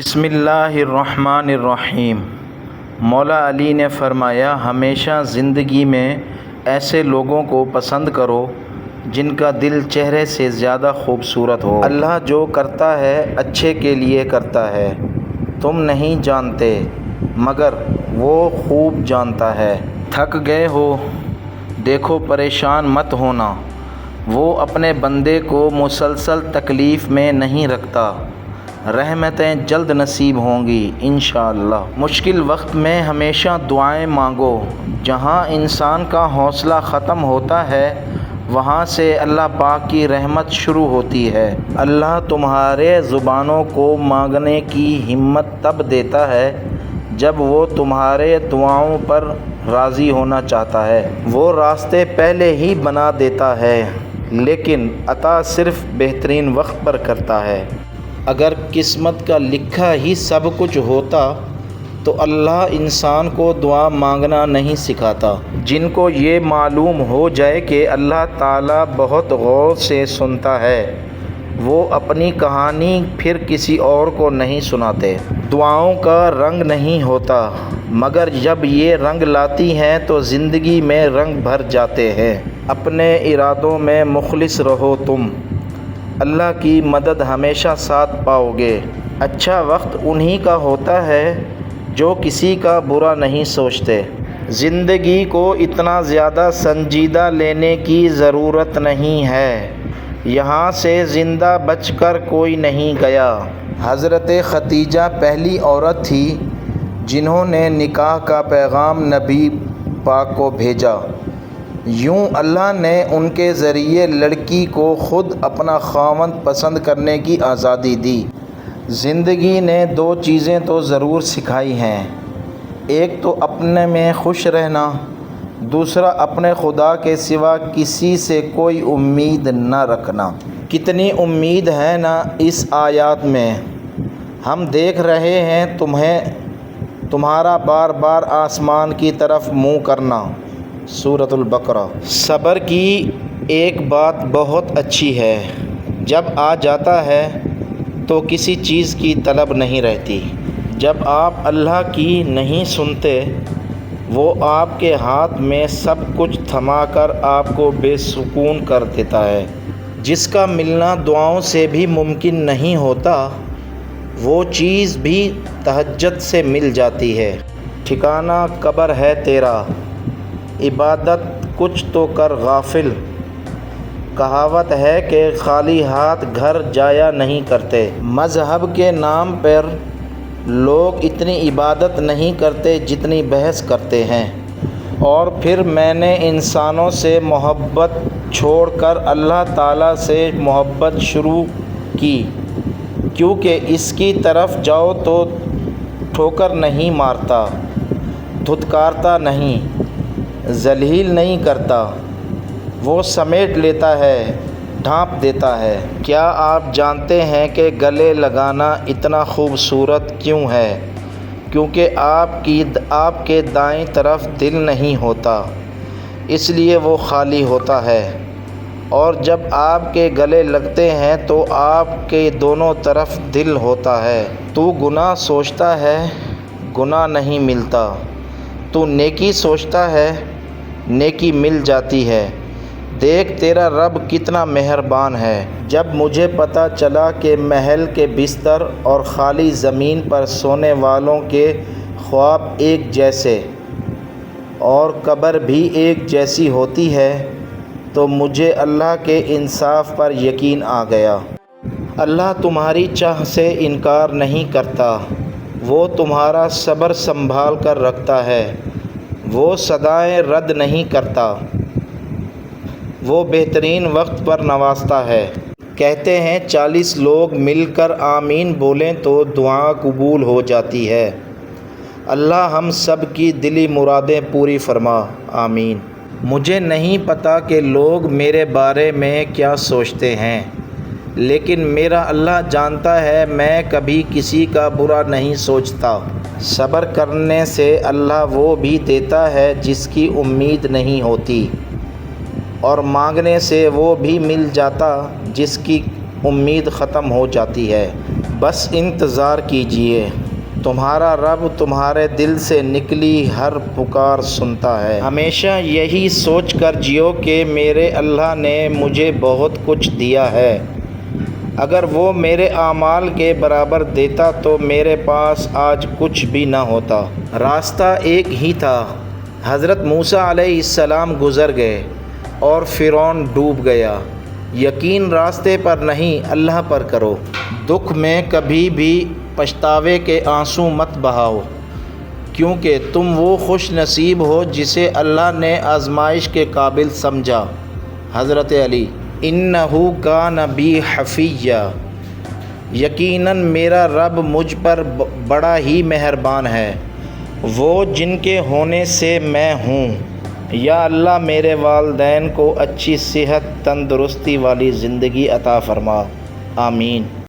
بسم اللہ الرحمن الرحیم۔ مولا علی نے فرمایا، ہمیشہ زندگی میں ایسے لوگوں کو پسند کرو جن کا دل چہرے سے زیادہ خوبصورت ہو۔ اللہ جو کرتا ہے اچھے کے لیے کرتا ہے، تم نہیں جانتے مگر وہ خوب جانتا ہے۔ تھک گئے ہو، دیکھو پریشان مت ہونا، وہ اپنے بندے کو مسلسل تکلیف میں نہیں رکھتا، رحمتیں جلد نصیب ہوں گی انشاءاللہ۔ مشکل وقت میں ہمیشہ دعائیں مانگو، جہاں انسان کا حوصلہ ختم ہوتا ہے وہاں سے اللہ پاک کی رحمت شروع ہوتی ہے۔ اللہ تمہارے زبانوں کو مانگنے کی ہمت تب دیتا ہے جب وہ تمہارے دعاؤں پر راضی ہونا چاہتا ہے۔ وہ راستے پہلے ہی بنا دیتا ہے، لیکن عطا صرف بہترین وقت پر کرتا ہے۔ اگر قسمت کا لکھا ہی سب کچھ ہوتا تو اللہ انسان کو دعا مانگنا نہیں سکھاتا۔ جن کو یہ معلوم ہو جائے کہ اللہ تعالیٰ بہت غور سے سنتا ہے، وہ اپنی کہانی پھر کسی اور کو نہیں سناتے۔ دعاؤں کا رنگ نہیں ہوتا، مگر جب یہ رنگ لاتی ہیں تو زندگی میں رنگ بھر جاتے ہیں۔ اپنے ارادوں میں مخلص رہو تم، اللہ کی مدد ہمیشہ ساتھ پاؤ گے۔ اچھا وقت انہی کا ہوتا ہے جو کسی کا برا نہیں سوچتے۔ زندگی کو اتنا زیادہ سنجیدہ لینے کی ضرورت نہیں ہے، یہاں سے زندہ بچ کر کوئی نہیں گیا۔ حضرت خدیجہ پہلی عورت تھی جنہوں نے نکاح کا پیغام نبی پاک کو بھیجا۔ یوں اللہ نے ان کے ذریعے لڑکی کو خود اپنا خاوند پسند کرنے کی آزادی دی۔ زندگی نے دو چیزیں تو ضرور سکھائی ہیں، ایک تو اپنے میں خوش رہنا، دوسرا اپنے خدا کے سوا کسی سے کوئی امید نہ رکھنا۔ کتنی امید ہے نا اس آیات میں۔ ہم دیکھ رہے ہیں تمہارا بار بار آسمان کی طرف منہ کرنا، سورۃ البقرہ۔ صبر کی ایک بات بہت اچھی ہے، جب آ جاتا ہے تو کسی چیز کی طلب نہیں رہتی۔ جب آپ اللہ کی نہیں سنتے، وہ آپ کے ہاتھ میں سب کچھ تھما کر آپ کو بے سکون کر دیتا ہے۔ جس کا ملنا دعاؤں سے بھی ممکن نہیں ہوتا، وہ چیز بھی تہجد سے مل جاتی ہے۔ ٹھکانہ قبر ہے تیرا، عبادت کچھ تو کر غافل۔ کہاوت ہے کہ خالی ہاتھ گھر جایا نہیں کرتے۔ مذہب کے نام پر لوگ اتنی عبادت نہیں کرتے جتنی بحث کرتے ہیں، اور پھر میں نے انسانوں سے محبت چھوڑ کر اللہ تعالیٰ سے محبت شروع کی، کیونکہ اس کی طرف جاؤ تو ٹھوکر نہیں مارتا، دھتکارتا نہیں، ذلیل نہیں کرتا، وہ سمیٹ لیتا ہے، ڈھانپ دیتا ہے۔ کیا آپ جانتے ہیں کہ گلے لگانا اتنا خوبصورت کیوں ہے؟ کیونکہ آپ کے دائیں طرف دل نہیں ہوتا، اس لیے وہ خالی ہوتا ہے، اور جب آپ کے گلے لگتے ہیں تو آپ کے دونوں طرف دل ہوتا ہے۔ تو گناہ سوچتا ہے، گناہ نہیں ملتا، تو نیکی سوچتا ہے، نیکی مل جاتی ہے۔ دیکھ تیرا رب کتنا مہربان ہے۔ جب مجھے پتہ چلا کہ محل کے بستر اور خالی زمین پر سونے والوں کے خواب ایک جیسے اور قبر بھی ایک جیسی ہوتی ہے، تو مجھے اللہ کے انصاف پر یقین آ گیا۔ اللہ تمہاری چاہ سے انکار نہیں کرتا، وہ تمہارا صبر سنبھال کر رکھتا ہے، وہ صدائیں رد نہیں کرتا، وہ بہترین وقت پر نوازتا ہے۔ کہتے ہیں 40 لوگ مل کر آمین بولیں تو دعا قبول ہو جاتی ہے۔ اللہ ہم سب کی دلی مرادیں پوری فرما، آمین۔ مجھے نہیں پتہ کہ لوگ میرے بارے میں کیا سوچتے ہیں، لیکن میرا اللہ جانتا ہے میں کبھی کسی کا برا نہیں سوچتا۔ صبر کرنے سے اللہ وہ بھی دیتا ہے جس کی امید نہیں ہوتی، اور مانگنے سے وہ بھی مل جاتا جس کی امید ختم ہو جاتی ہے۔ بس انتظار کیجیے، تمہارا رب تمہارے دل سے نکلی ہر پکار سنتا ہے۔ ہمیشہ یہی سوچ کر جیو کہ میرے اللہ نے مجھے بہت کچھ دیا ہے، اگر وہ میرے اعمال کے برابر دیتا تو میرے پاس آج کچھ بھی نہ ہوتا۔ راستہ ایک ہی تھا، حضرت موسیٰ علیہ السلام گزر گئے اور فرعون ڈوب گیا۔ یقین راستے پر نہیں، اللہ پر کرو۔ دکھ میں کبھی بھی پچھتاوے کے آنسو مت بہاؤ، کیونکہ تم وہ خوش نصیب ہو جسے اللہ نے آزمائش کے قابل سمجھا۔ حضرت علی: اِنَّهُ كَانَ بِي حَفِيًّا، یقیناً میرا رب مجھ پر بڑا ہی مہربان ہے، وہ جن کے ہونے سے میں ہوں۔ یا اللہ میرے والدین کو اچھی صحت تندرستی والی زندگی عطا فرما، آمین۔